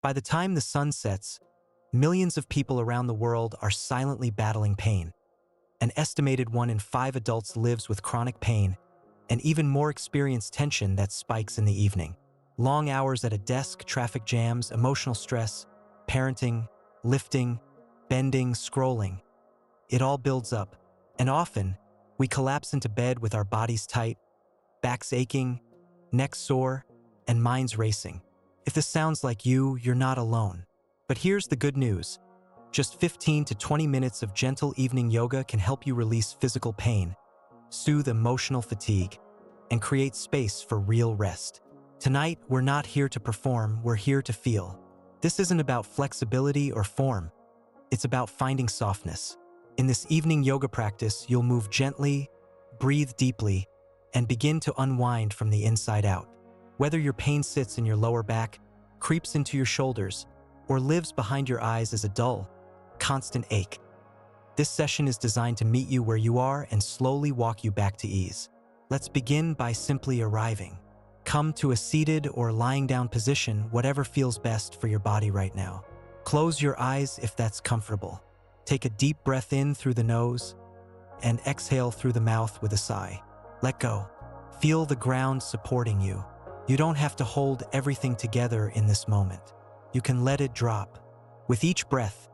By the time the sun sets, millions of people around the world are silently battling pain. An estimated 1 in 5 adults lives with chronic pain, and even more experience tension that spikes in the evening. Long hours at a desk, traffic jams, emotional stress, parenting, lifting, bending, scrolling. It all builds up, and often, we collapse into bed with our bodies tight, backs aching, necks sore, and minds racing. If this sounds like you, you're not alone. But here's the good news. Just 15 to 20 minutes of gentle evening yoga can help you release physical pain, soothe emotional fatigue, and create space for real rest. Tonight, we're not here to perform, we're here to feel. This isn't about flexibility or form. It's about finding softness. In this evening yoga practice, you'll move gently, breathe deeply, and begin to unwind from the inside out. Whether your pain sits in your lower back, creeps into your shoulders, or lives behind your eyes as a dull, constant ache, this session is designed to meet you where you are and slowly walk you back to ease. Let's begin by simply arriving. Come to a seated or lying down position, whatever feels best for your body right now. Close your eyes if that's comfortable. Take a deep breath in through the nose and exhale through the mouth with a sigh. Let go. Feel the ground supporting you. You don't have to hold everything together in this moment. You can let it drop. With each breath,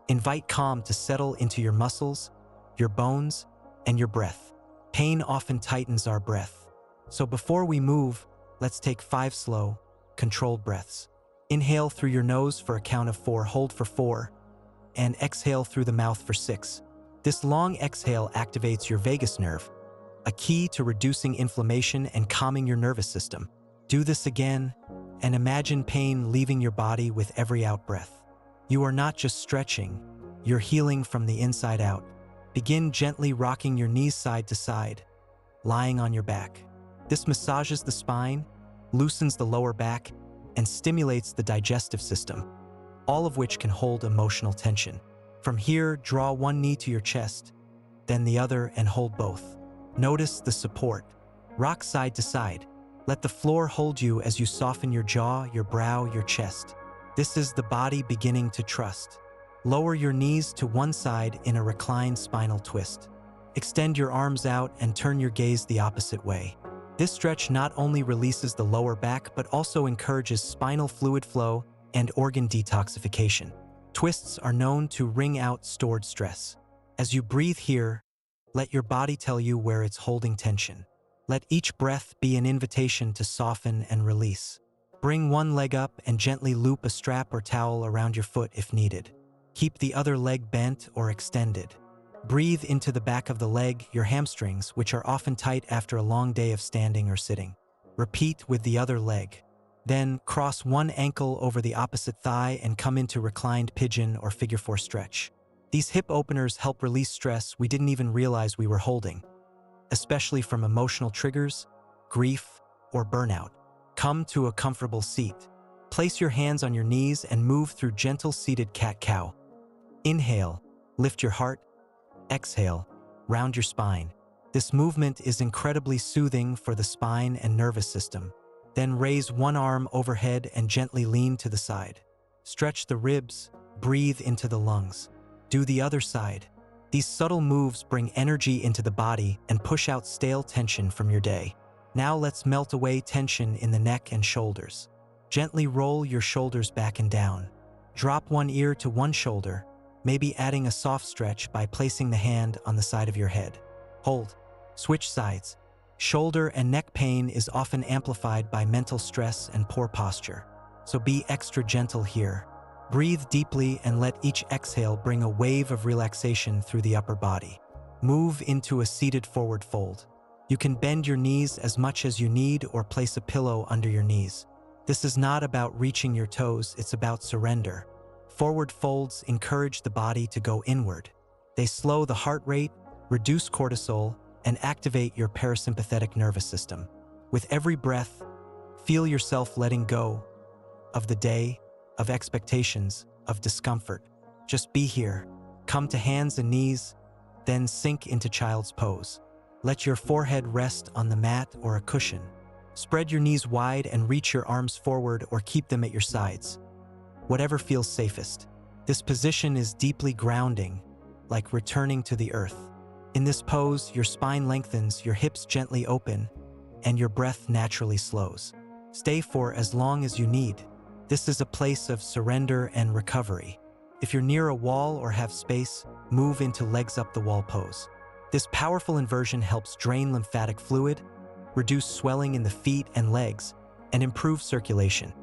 invite calm to settle into your muscles, your bones, and your breath. Pain often tightens our breath. So before we move, let's take 5 slow, controlled breaths. Inhale through your nose for a count of 4, hold for 4, and exhale through the mouth for 6. This long exhale activates your vagus nerve, a key to reducing inflammation and calming your nervous system. Do this again, and imagine pain leaving your body with every out-breath. You are not just stretching, you're healing from the inside out. Begin gently rocking your knees side to side, lying on your back. This massages the spine, loosens the lower back, and stimulates the digestive system, all of which can hold emotional tension. From here, draw one knee to your chest, then the other, and hold both. Notice the support. Rock side to side. Let the floor hold you as you soften your jaw, your brow, your chest. This is the body beginning to trust. Lower your knees to one side in a reclined spinal twist. Extend your arms out and turn your gaze the opposite way. This stretch not only releases the lower back but also encourages spinal fluid flow and organ detoxification. Twists are known to wring out stored stress. As you breathe here, let your body tell you where it's holding tension. Let each breath be an invitation to soften and release. Bring one leg up and gently loop a strap or towel around your foot if needed. Keep the other leg bent or extended. Breathe into the back of the leg, your hamstrings, which are often tight after a long day of standing or sitting. Repeat with the other leg. Then cross one ankle over the opposite thigh and come into reclined pigeon or figure 4 stretch. These hip openers help release stress we didn't even realize we were holding, especially from emotional triggers, grief, or burnout. Come to a comfortable seat. Place your hands on your knees and move through gentle seated cat-cow. Inhale, lift your heart. Exhale, round your spine. This movement is incredibly soothing for the spine and nervous system. Then raise one arm overhead and gently lean to the side. Stretch the ribs, breathe into the lungs. Do the other side. These subtle moves bring energy into the body and push out stale tension from your day. Now let's melt away tension in the neck and shoulders. Gently roll your shoulders back and down. Drop one ear to one shoulder, maybe adding a soft stretch by placing the hand on the side of your head. Hold. Switch sides. Shoulder and neck pain is often amplified by mental stress and poor posture, so be extra gentle here. Breathe deeply and let each exhale bring a wave of relaxation through the upper body. Move into a seated forward fold. You can bend your knees as much as you need or place a pillow under your knees. This is not about reaching your toes, it's about surrender. Forward folds encourage the body to go inward. They slow the heart rate, reduce cortisol, and activate your parasympathetic nervous system. With every breath, feel yourself letting go of the day, of expectations, of discomfort. Just be here. Come to hands and knees, then sink into child's pose. Let your forehead rest on the mat or a cushion. Spread your knees wide and reach your arms forward or keep them at your sides. whatever feels safest. This position is deeply grounding, like returning to the earth. In this pose, your spine lengthens, your hips gently open, and your breath naturally slows. Stay for as long as you need. This is a place of surrender and recovery. If you're near a wall or have space, move into legs up the wall pose. This powerful inversion helps drain lymphatic fluid, reduce swelling in the feet and legs, and improve circulation.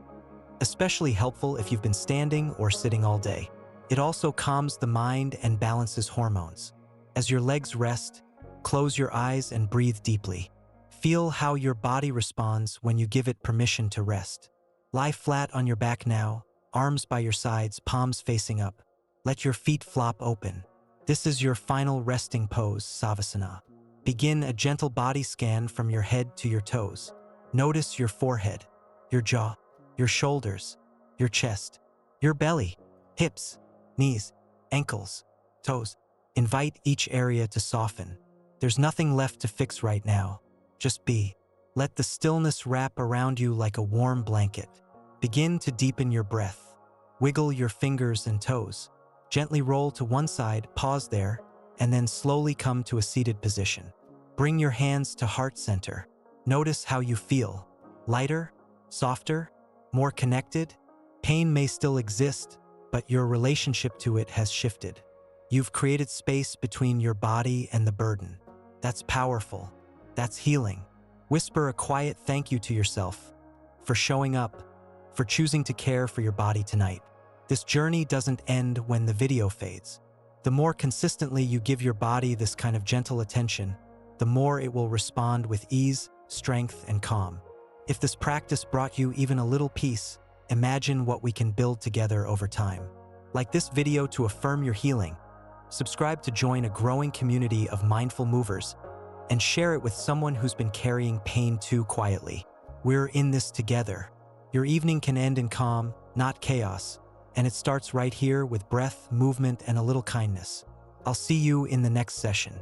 Especially helpful if you've been standing or sitting all day. It also calms the mind and balances hormones. As your legs rest, close your eyes and breathe deeply. Feel how your body responds when you give it permission to rest. Lie flat on your back now, arms by your sides, palms facing up. Let your feet flop open. This is your final resting pose, Savasana. Begin a gentle body scan from your head to your toes. Notice your forehead, your jaw, your shoulders, your chest, your belly, hips, knees, ankles, toes. Invite each area to soften. There's nothing left to fix right now. Just be. Let the stillness wrap around you like a warm blanket. Begin to deepen your breath. Wiggle your fingers and toes. Gently roll to one side, pause there, and then slowly come to a seated position. Bring your hands to heart center. Notice how you feel. Lighter? Softer? More connected? Pain may still exist, but your relationship to it has shifted. You've created space between your body and the burden. That's powerful. That's healing. Whisper a quiet thank you to yourself for showing up, for choosing to care for your body tonight. This journey doesn't end when the video fades. The more consistently you give your body this kind of gentle attention, the more it will respond with ease, strength, and calm. If this practice brought you even a little peace, imagine what we can build together over time. Like this video to affirm your healing. Subscribe to join a growing community of mindful movers, and share it with someone who's been carrying pain too quietly. We're in this together. Your evening can end in calm, not chaos, and it starts right here with breath, movement, and a little kindness. I'll see you in the next session.